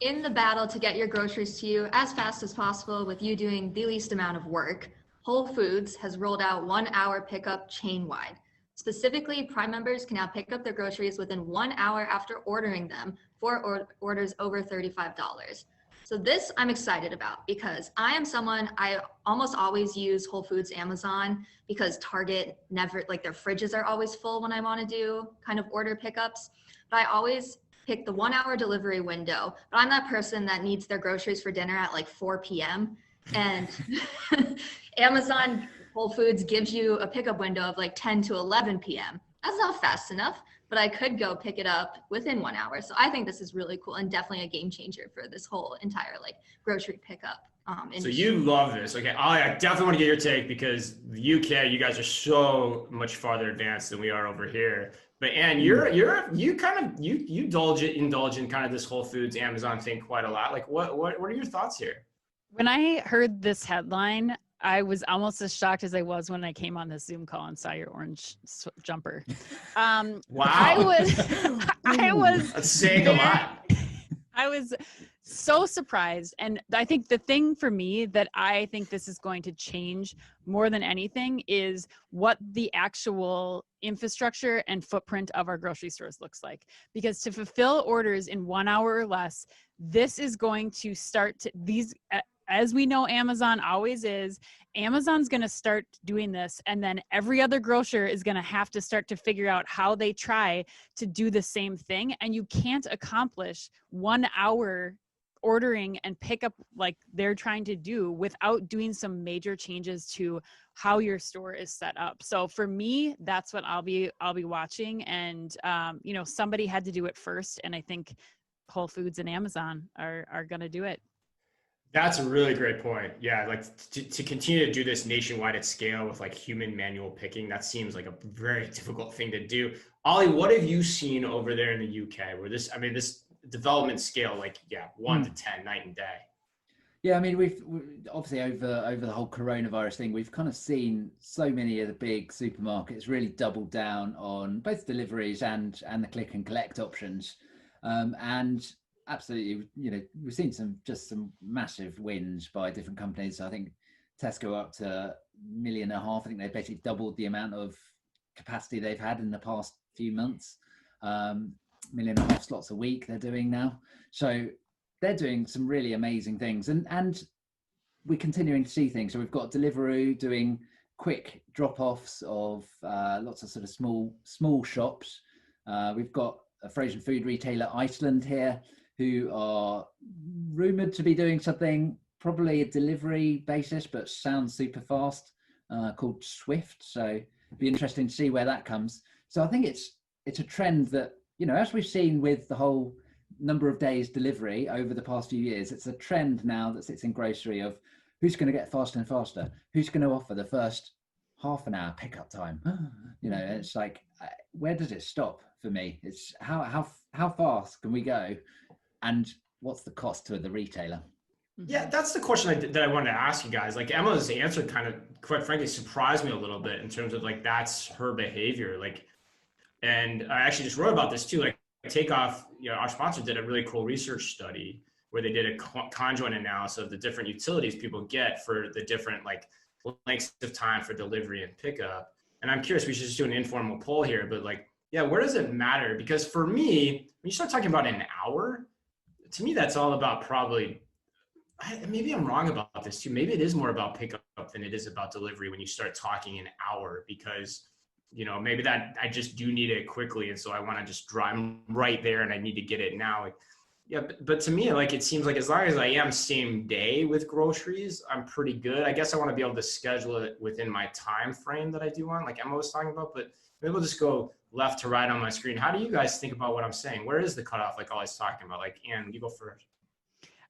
in the battle to get your groceries to you as fast as possible with you doing the least amount of work, Whole Foods has rolled out 1 hour pickup chain-wide. Specifically, Prime members can now pick up their groceries within 1 hour after ordering them for orders over $35. So this I'm excited about because I almost always use Whole Foods, Amazon, because Target never, like their fridges are always full when I want to do kind of order pickups. But I always pick the 1 hour delivery window. But I'm that person that needs their groceries for dinner at like 4 p.m. And Amazon Whole Foods gives you a pickup window of like 10 to 11 p.m. That's not fast enough, but I could go pick it up within 1 hour. So I think this is really cool and definitely a game changer for this whole entire like grocery pickup. So you love this. Okay. I definitely want to get your take because the UK, you guys are so much farther advanced than we are over here. But Anne, you indulge in kind of this Whole Foods, Amazon thing quite a lot. Like what are your thoughts here? When I heard this headline, I was almost as shocked as I was when I came on this Zoom call and saw your orange jumper. Wow. I was That's saying a lot. I was so surprised. And I think the thing for me that I think this is going to change more than anything is what the actual infrastructure and footprint of our grocery stores looks like. Because to fulfill orders in 1 hour or less, this is going to start to as we know, Amazon always is. Amazon's going to start doing this, and then every other grocer is going to have to start to figure out how they try to do the same thing. And you can't accomplish 1 hour ordering and pick up like they're trying to do without doing some major changes to how your store is set up. So for me, that's what I'll be watching. And somebody had to do it first, and I think Whole Foods and Amazon are going to do it. That's a really great point. Yeah, like to continue to do this nationwide at scale with like human manual picking, that seems like a very difficult thing to do. Ollie, what have you seen over there in the UK where this development scale, like, 1 to 10, night and day? Yeah, I mean, we've obviously over the whole coronavirus thing, we've kind of seen so many of the big supermarkets really double down on both deliveries and the click and collect options. And absolutely, we've seen some massive wins by different companies. I think Tesco up to $1.5 million. I think they basically doubled the amount of capacity they've had in the past few months. $1.5 million slots a week they're doing now. So they're doing some really amazing things, and we're continuing to see things. So we've got Deliveroo doing quick drop-offs of lots of sort of small shops. We've got a frozen food retailer, Iceland, here, who are rumored to be doing something, probably a delivery basis, but sounds super fast, called Swift. So it'd be interesting to see where that comes. So I think it's a trend that, as we've seen with the whole number of days delivery over the past few years, it's a trend now that sits in grocery of who's going to get faster and faster, who's going to offer the first half an hour pickup time. It's like, where does it stop for me? It's how fast can we go? And what's the cost to the retailer? Yeah, that's the question that I wanted to ask you guys. Like Emma's answer kind of, quite frankly, surprised me a little bit in terms of like, that's her behavior. Like, and I actually just wrote about this too. Like Takeoff, our sponsor did a really cool research study where they did a conjoint analysis of the different utilities people get for the different like lengths of time for delivery and pickup. And I'm curious, we should just do an informal poll here, but like, where does it matter? Because for me, when you start talking about an hour, to me, that's all about maybe I'm wrong about this too. Maybe it is more about pickup than it is about delivery when you start talking an hour, because, maybe that I just do need it quickly. And so I want to just drive right there and I need to get it now. But to me, like, it seems like as long as I am same day with groceries, I'm pretty good. I guess I want to be able to schedule it within my time frame that I do want, like Emma was talking about, but maybe we'll just go left to right on my screen. How do you guys think about what I'm saying? Where is the cutoff, like Ollie's talking about? Like, Anne, you go first.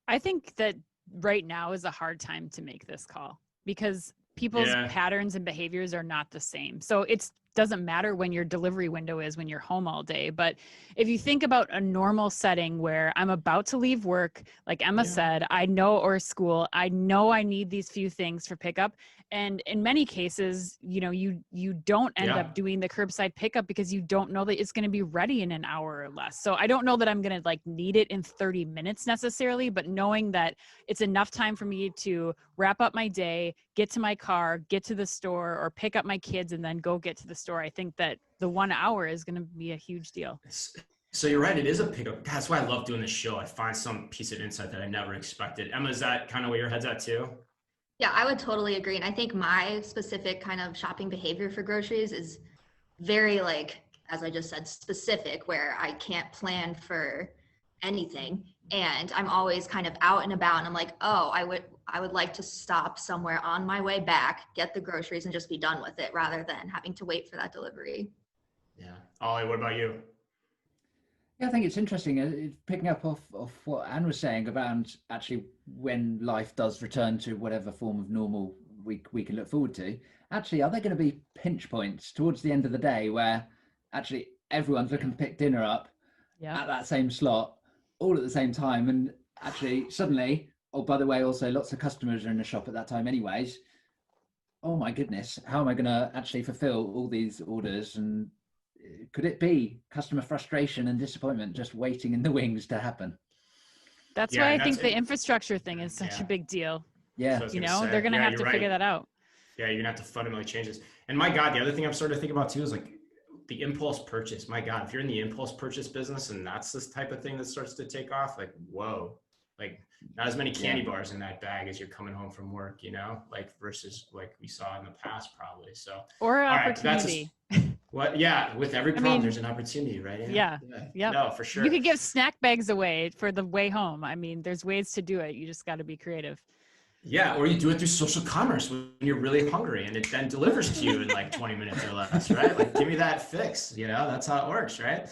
I think that right now is a hard time to make this call because people's patterns and behaviors are not the same. So it's doesn't matter when your delivery window is when you're home all day. But if you think about a normal setting where I'm about to leave work, like Emma said, I know, or school, I know I need these few things for pickup. And in many cases, you know, you don't end up doing the curbside pickup because you don't know that it's going to be ready in an hour or less. So I don't know that I'm going to like need it in 30 minutes necessarily, but knowing that it's enough time for me to wrap up my day, get to my car, get to the store, or pick up my kids and then go get to the store. I think that the 1 hour is going to be a huge deal. So you're right. It is a pickup. God, that's why I love doing this show. I find some piece of insight that I never expected. Emma, is that kind of where your head's at too? Yeah, I would totally agree. And I think my specific kind of shopping behavior for groceries is very, like, as I just said, specific, where I can't plan for anything. And I'm always kind of out and about and I'm like, oh, I would like to stop somewhere on my way back, get the groceries and just be done with it rather than having to wait for that delivery. Yeah. Ollie, what about you? Yeah, I think it's interesting, picking up off what Anne was saying about actually when life does return to whatever form of normal we can look forward to. Actually, are there going to be pinch points towards the end of the day where actually everyone's looking to pick dinner up at that same slot, all at the same time, and actually suddenly, oh, by the way, also lots of customers are in the shop at that time anyways. Oh my goodness, how am I going to actually fulfill all these orders? And could it be customer frustration and disappointment just waiting in the wings to happen? That's why I think the infrastructure thing is such a big deal. Yeah. You know, they're going to have to figure that out. Yeah, you're going to have to fundamentally change this. And my God, the other thing I'm starting to think about too is like the impulse purchase. My God, if you're in the impulse purchase business and that's this type of thing that starts to take off, like, whoa, like not as many candy bars in that bag as you're coming home from work, you know, like versus like we saw in the past probably. So, or opportunity. What? Yeah, with every problem, there's an opportunity, right? Yeah. No, for sure. You could give snack bags away for the way home. I mean, there's ways to do it. You just got to be creative. Yeah, or you do it through social commerce when you're really hungry and it then delivers to you in like 20 minutes or less, right? Like, give me that fix, you know, that's how it works, right?